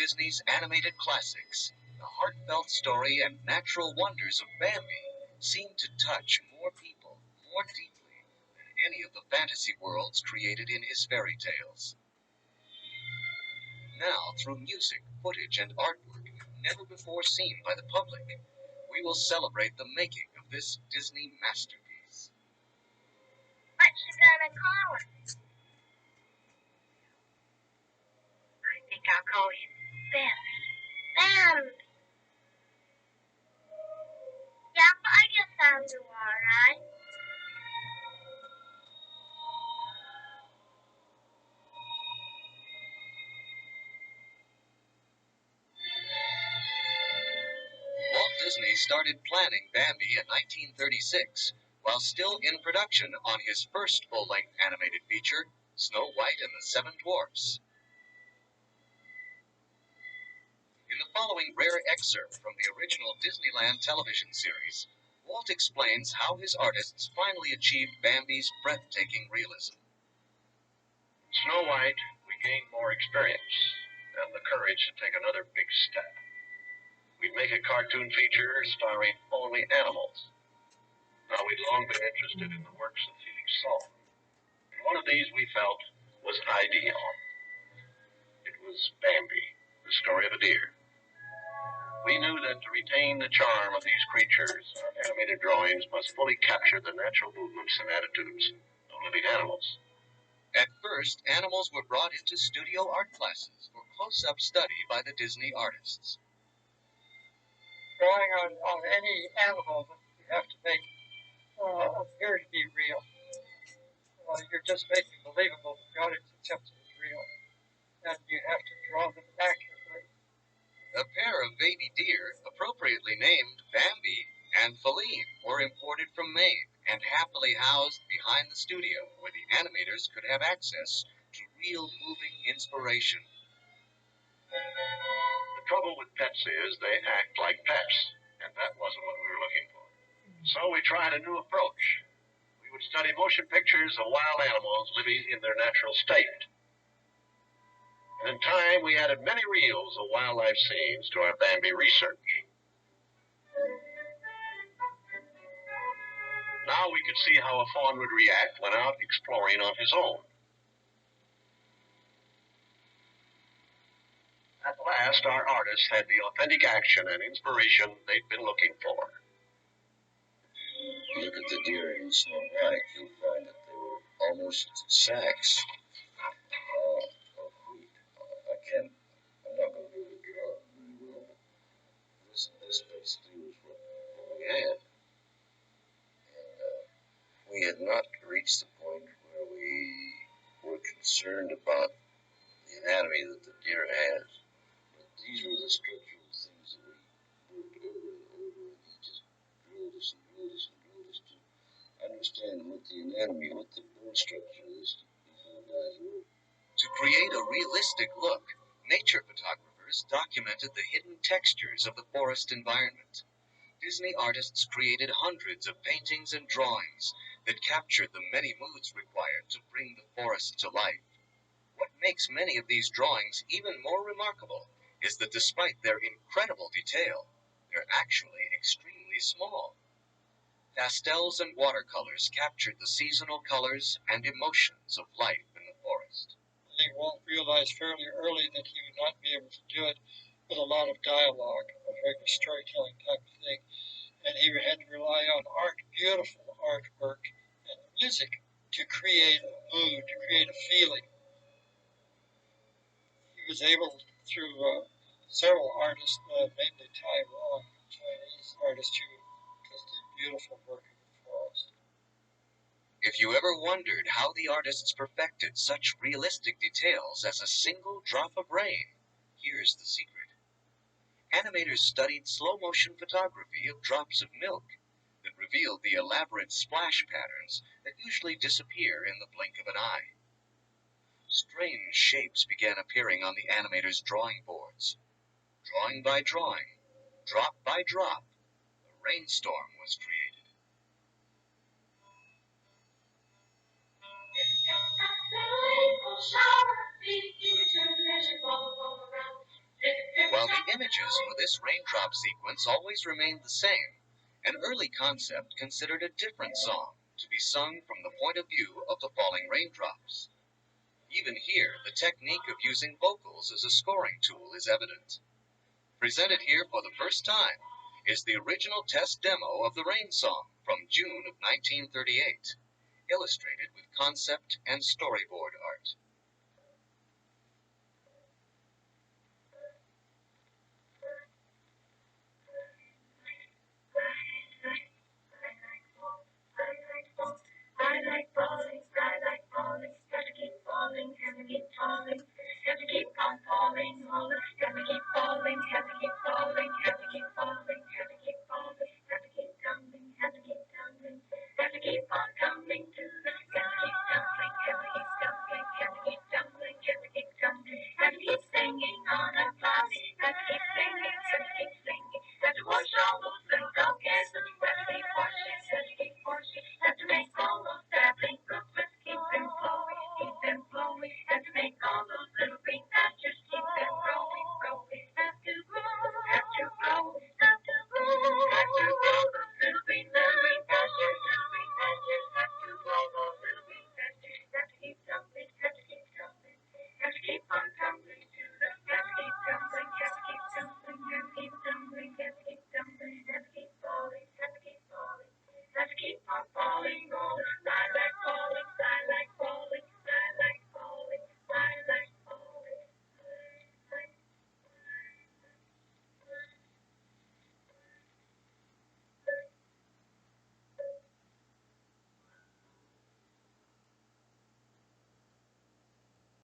Disney's animated classics, the heartfelt story and natural wonders of Bambi seem to touch more people more deeply than any of the fantasy worlds created in his fairy tales. Now, through music, footage, and artwork never before seen by the public, we will celebrate the making of this Disney masterpiece. What you gonna call her? I think I'll call you Bambi. Bambi. Yeah, I guess I'll do all right. Walt Disney started planning Bambi in 1936, while still in production on his first full-length animated feature, Snow White and the Seven Dwarfs. In the following rare excerpt from the original Disneyland television series, Walt explains how his artists finally achieved Bambi's breathtaking realism. In Snow White, we gained more experience and the courage to take another big step. We'd make a cartoon feature starring only animals. Now, we'd long been interested in the works of Felix Salten, and one of these we felt was ideal. It was Bambi, the story of a deer. We knew that to retain the charm of these creatures, our animated drawings must fully capture the natural movements and attitudes of living animals. At first, animals were brought into studio art classes for close-up study by the Disney artists. Drawing on any animal that you have to make appear to be real. You're just making believable that the audience accepts it as real. And you have to draw them accurately. A pair of baby deer, appropriately named Bambi and Feline, were imported from Maine and happily housed behind the studio where the animators could have access to real moving inspiration. The trouble with pets is they act like pets, and that wasn't what we were looking for. So we tried a new approach. We would study motion pictures of wild animals living in their natural state. And in time, we added many reels of wildlife scenes to our Bambi research. Now we could see how a fawn would react when out exploring on his own. At last, our artists had the authentic action and inspiration they'd been looking for. Look at the deer in Snow White, you'll find that they were almost sacks of wheat. I'm not going to be able to draw it very well, but this basically was what we had. And we had not reached the point where we were concerned about the anatomy that the deer has. These were the structural things that we worked over and over, and he just drilled us and drilled us and drilled us to understand what the anatomy, what the bone structure of these little guys were. To create a realistic look, nature photographers documented the hidden textures of the forest environment. Disney artists created hundreds of paintings and drawings that captured the many moods required to bring the forest to life. What makes many of these drawings even more remarkable is that despite their incredible detail, they're actually extremely small. Pastels and watercolors captured the seasonal colors and emotions of life in the forest. I think Walt realized fairly early that he would not be able to do it with a lot of dialogue, a regular storytelling type of thing, and he had to rely on art, beautiful artwork, and music to create a mood, to create a feeling. He was able, through several artists, mainly Taiwan, Chinese artists, who just did beautiful work in the forest. If you ever wondered how the artists perfected such realistic details as a single drop of rain, here's the secret. Animators studied slow-motion photography of drops of milk that revealed the elaborate splash patterns that usually disappear in the blink of an eye. Strange shapes began appearing on the animators' drawing boards. Drawing by drawing, drop by drop, a rainstorm was created. While the images for this raindrop sequence always remained the same, an early concept considered a different song to be sung from the point of view of the falling raindrops. Even here, the technique of using vocals as a scoring tool is evident. Presented here for the first time is the original test demo of the Rain Song from June of 1938, illustrated with concept and storyboard art.